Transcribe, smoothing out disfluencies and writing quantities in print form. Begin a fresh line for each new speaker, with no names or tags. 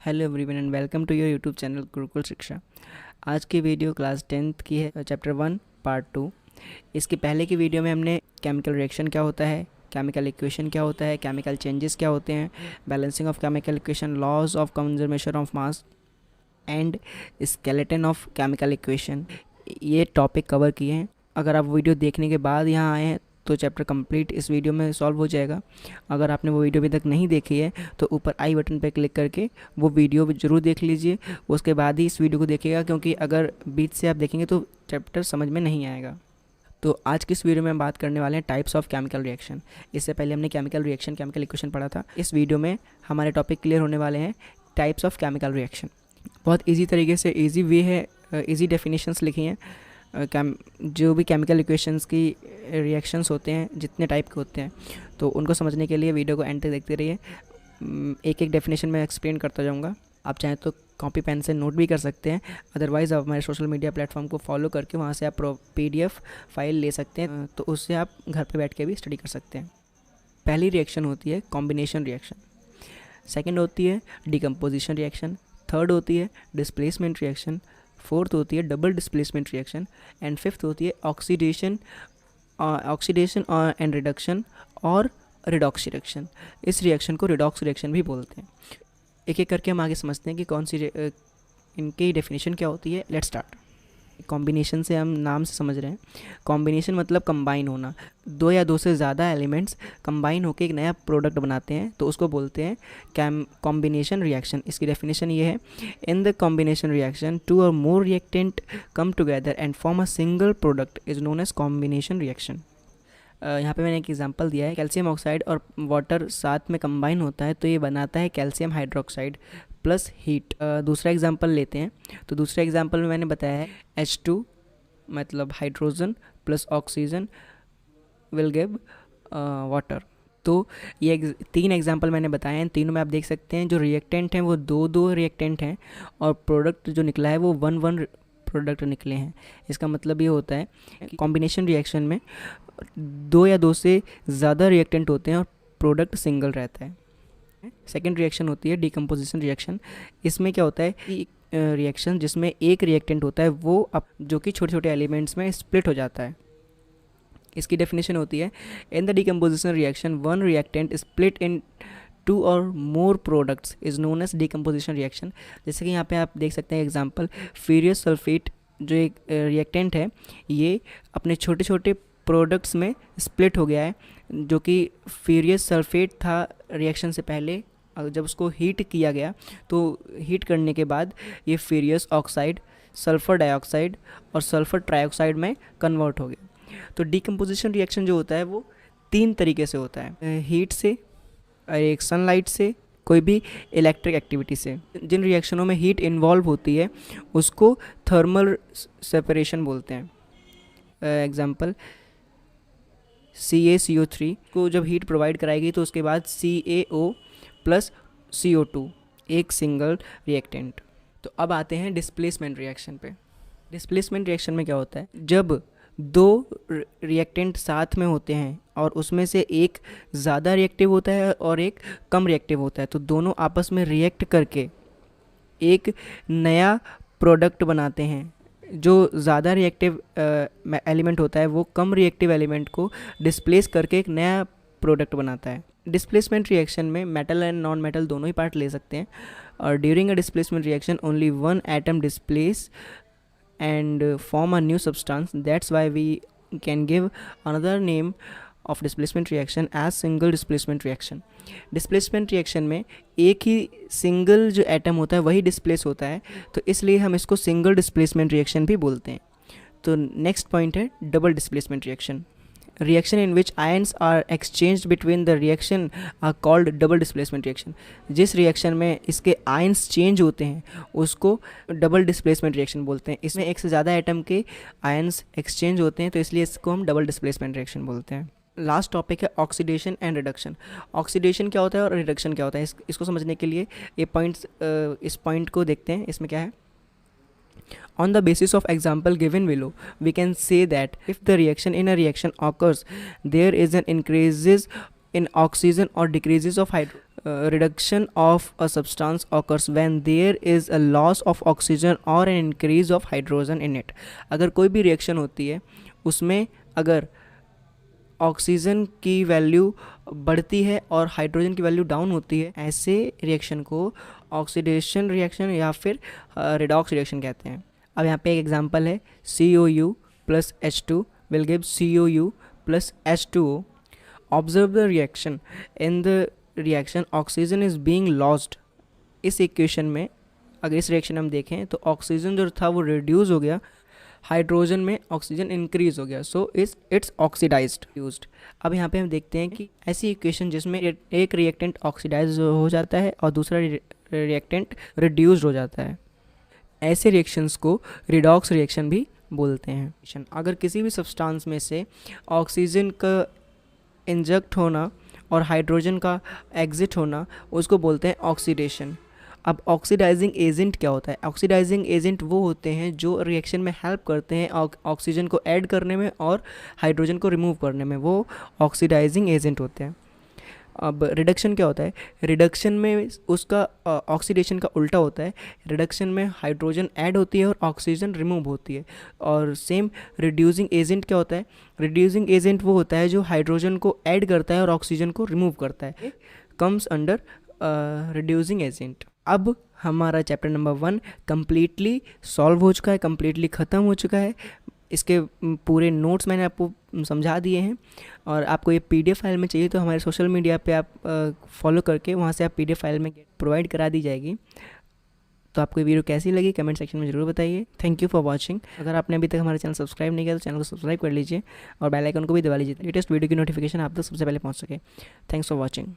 Hello everyone and welcome to your YouTube channel Gurukul Shiksha. आज की video class 10th की है, चैप्टर 1 पार्ट 2। इसके पहले की वीडियो में हमने केमिकल रिएक्शन क्या होता है, केमिकल इक्वेशन क्या होता है, केमिकल चेंजेस क्या होते हैं, balancing of chemical equation, laws of conservation of mass and skeleton of chemical equation, ये टॉपिक कवर किए हैं। अगर आप वीडियो देखने के बाद यहाँ आए हैं तो चैप्टर कंप्लीट इस वीडियो में सॉल्व हो जाएगा। अगर आपने वो वीडियो अभी तक नहीं देखी है तो ऊपर आई बटन पर क्लिक करके वो वीडियो ज़रूर देख लीजिए, उसके बाद ही इस वीडियो को देखिएगा, क्योंकि अगर बीच से आप देखेंगे तो चैप्टर समझ में नहीं आएगा। तो आज की इस वीडियो में हम बात करने वाले हैं टाइप्स ऑफ केमिकल रिएक्शन। इससे पहले हमने केमिकल रिएक्शन, केमिकल इक्वेशन पढ़ा था। इस वीडियो में हमारे टॉपिक क्लियर होने वाले हैं टाइप्स ऑफ केमिकल रिएक्शन। बहुत ईजी तरीके से, ईजी वे है, ईजी डेफिनेशंस लिखी हैं। जो भी केमिकल इक्वेशंस की रिएक्शंस होते हैं, जितने टाइप के होते हैं, तो उनको समझने के लिए वीडियो को एंड तक देखते रहिए। एक एक डेफिनेशन में एक्सप्लेन करता जाऊँगा। आप चाहें तो कॉपी पेन से नोट भी कर सकते हैं, अदरवाइज़ आप हमारे सोशल मीडिया प्लेटफॉर्म को फॉलो करके वहाँ से आप PDF फाइल ले सकते हैं, तो उससे आप घर पे बैठ के भी स्टडी कर सकते हैं। पहली रिएक्शन होती है कॉम्बिनेशन रिएक्शन, सेकेंड होती है डिकम्पोजिशन रिएक्शन, थर्ड होती है डिस्प्लेसमेंट रिएक्शन, फोर्थ होती है double displacement reaction and fifth होती है ऑक्सीडेशन एंड रिडक्शन और रिडॉक्स रिएक्शन। इस रिएक्शन को रिडॉक्स रिएक्शन भी बोलते हैं। एक एक करके हम आगे समझते हैं कि कौन सी इनकी डेफिनेशन क्या होती है। Let's start. कॉम्बिनेशन से हम नाम से समझ रहे हैं। कॉम्बिनेशन मतलब कंबाइन होना, दो या दो से ज़्यादा एलिमेंट्स कंबाइन होकर एक नया प्रोडक्ट बनाते हैं, तो उसको बोलते हैं कॉम्बिनेशन रिएक्शन। इसकी डेफिनेशन ये है, in the combination reaction two or more reactant come together and form a single product is known as combination reaction. यहाँ पे मैंने एक एग्जांपल दिया है, कैल्शियम ऑक्साइड और वाटर साथ में कंबाइन होता है तो ये बनाता है कैल्शियम हाइड्रोक्साइड प्लस हीट। दूसरा एग्जांपल लेते हैं। तो दूसरे एग्जांपल में मैंने बताया है H2 मतलब hydrogen plus oxygen will give water. तो ये तीन एग्जांपल मैंने बताए हैं। तीनों में आप देख सकते हैं जो रिएक्टेंट हैं वो दो दो रिएक्टेंट हैं और प्रोडक्ट जो निकला है वो वन वन प्रोडक्ट निकले हैं। इसका मतलब ये होता है कि कॉम्बिनेशन रिएक्शन में दो या दो से ज़्यादा रिएक्टेंट होते हैं और प्रोडक्ट सिंगल रहता है। सेकेंड रिएक्शन होती है डिकम्पोजिशन रिएक्शन। इसमें क्या होता है कि रिएक्शन जिसमें एक रिएक्टेंट होता है वो अब जो कि छोटे छोटे एलिमेंट्स में स्प्लिट हो जाता है। इसकी डेफिनेशन होती है, in the decomposition reaction one reactant split into or more products is known as decomposition reaction. जैसे कि यहाँ पे आप देख सकते हैं एग्जांपल, फेरियस सल्फेट जो एक रिएक्टेंट है ये अपने छोटे छोटे प्रोडक्ट्स में स्प्लिट हो गया है। जो कि फेरियस सल्फेट था रिएक्शन से पहले, जब उसको हीट किया गया तो हीट करने के बाद ये फेरियस ऑक्साइड, सल्फ़र डाइऑक्साइड और सल्फ़र ट्राइऑक्साइड में कन्वर्ट हो गया। तो डिकम्पोजिशन रिएक्शन जो होता है वो तीन तरीके से होता है, हीट से, एक सनलाइट से, कोई भी इलेक्ट्रिक एक्टिविटी से। जिन रिएक्शनों में हीट इन्वॉल्व होती है उसको थर्मल सेपरेशन बोलते हैं। एग्जाम्पल, CaCO3 को जब हीट प्रोवाइड कराएगी तो उसके बाद CaO प्लस CO2 एक सिंगल रिएक्टेंट। तो अब आते हैं डिस्प्लेसमेंट रिएक्शन पे। डिस्प्लेसमेंट रिएक्शन में क्या होता है, जब दो रिएक्टेंट साथ में होते हैं और उसमें से एक ज़्यादा रिएक्टिव होता है और एक कम रिएक्टिव होता है, तो दोनों आपस में रिएक्ट करके एक नया प्रोडक्ट बनाते हैं। जो ज़्यादा रिएक्टिव एलिमेंट होता है वो कम रिएक्टिव एलिमेंट को डिस्प्लेस करके एक नया प्रोडक्ट बनाता है। डिस्प्लेसमेंट रिएक्शन में मेटल एंड नॉन मेटल दोनों ही पार्ट ले सकते हैं। और during a displacement reaction only one atom displace and form a new substance. That's why we can give another name of displacement reaction as single displacement reaction. Displacement reaction में एक ही single जो atom होता है वही displace होता है, तो इसलिए हम इसको सिंगल डिस्प्लेसमेंट रिएक्शन भी बोलते हैं। तो नेक्स्ट पॉइंट है double displacement reaction. Reaction in which ions are exchange between the reaction are called double displacement reaction. जिस रिएक्शन में इसके आयन्स चेंज होते हैं उसको डबल डिस्प्लेसमेंट रिएक्शन बोलते हैं। इसमें एक से ज़्यादा एटम के आयन्स एक्सचेंज होते हैं तो इसलिए इसको हम डबल डिस्प्लेसमेंट रिएक्शन बोलते हैं। लास्ट टॉपिक है ऑक्सीडेशन एंड रिडक्शन। ऑक्सीडेशन क्या होता है और रिडक्शन क्या होता है, इसको समझने के लिए ये पॉइंट्स, इस पॉइंट को देखते हैं। इसमें क्या है, on the basis of example given below we can say that if the reaction in a reaction occurs there is an increases in oxygen or decreases of reduction of a substance occurs when there is a loss of oxygen or an increase of hydrogen in it. अगर कोई भी reaction होती है उसमें अगर oxygen की value बढ़ती है और हाइड्रोजन की वैल्यू डाउन होती है, ऐसे रिएक्शन को ऑक्सीडेशन रिएक्शन या फिर रिडॉक्स रिएक्शन कहते हैं. अब यहाँ पे एक एग्जांपल है, COU plus H2 will give COU plus H2O. Observe the reaction. In the reaction oxygen is being lost. इस इक्वेशन में अगर इस रिएक्शन हम देखें तो ऑक्सीजन जो था वो रिड्यूस हो गया, हाइड्रोजन में ऑक्सीजन इंक्रीज हो गया, सो इट्स ऑक्सीडाइज्ड यूज्ड. अब यहाँ पे हम देखते हैं कि ऐसी इक्वेशन जिसमें एक रिएक्टेंट ऑक्सीडाइज हो जाता है और दूसरा रिएक्टेंट रिड्यूस्ड हो जाता है, ऐसे रिएक्शंस को रिडॉक्स रिएक्शन भी बोलते हैं. अगर किसी भी सब्सटेंस में से ऑक्सीजन का इंजेक्ट होना और हाइड्रोजन का एग्जिट होना, उसको बोलते हैं ऑक्सीडेशन. अब ऑक्सीडाइजिंग एजेंट क्या होता है? ऑक्सीडाइजिंग एजेंट वो होते हैं जो रिएक्शन में हेल्प करते हैं ऑक्सीजन को ऐड करने में और हाइड्रोजन को रिमूव करने में, वो ऑक्सीडाइजिंग एजेंट होते हैं. अब रिडक्शन क्या होता है? रिडक्शन में उसका ऑक्सीडेशन का उल्टा होता है. रिडक्शन में हाइड्रोजन ऐड होती है और ऑक्सीजन रिमूव होती है. और सेम रिड्यूसिंग एजेंट क्या होता है? रिड्यूसिंग एजेंट वो होता है जो हाइड्रोजन को ऐड करता है और ऑक्सीजन को रिमूव करता है, कम्स अंडर रिड्यूसिंग एजेंट. अब हमारा चैप्टर नंबर 1 कम्प्लीटली सॉल्व हो चुका है, कम्प्लीटली ख़त्म हो चुका है. इसके पूरे नोट्स मैंने आपको समझा दिए हैं और आपको ये PDF फाइल में चाहिए तो हमारे सोशल मीडिया पे आप फॉलो करके वहाँ से आप PDF फाइल में प्रोवाइड करा दी जाएगी. तो आपको ये वीडियो कैसी लगी कमेंट सेक्शन में ज़रूर बताइए. Thank you for watching. अगर आपने अभी तक हमारा चैनल सब्सक्राइब नहीं किया तो चैनल को सब्सक्राइब कर लीजिए और बेल आइकन को भी दबा लीजिए, लेटेस्ट वीडियो की नोटिफिकेशन आप तक सबसे पहले पहुँच सके. Thanks for watching.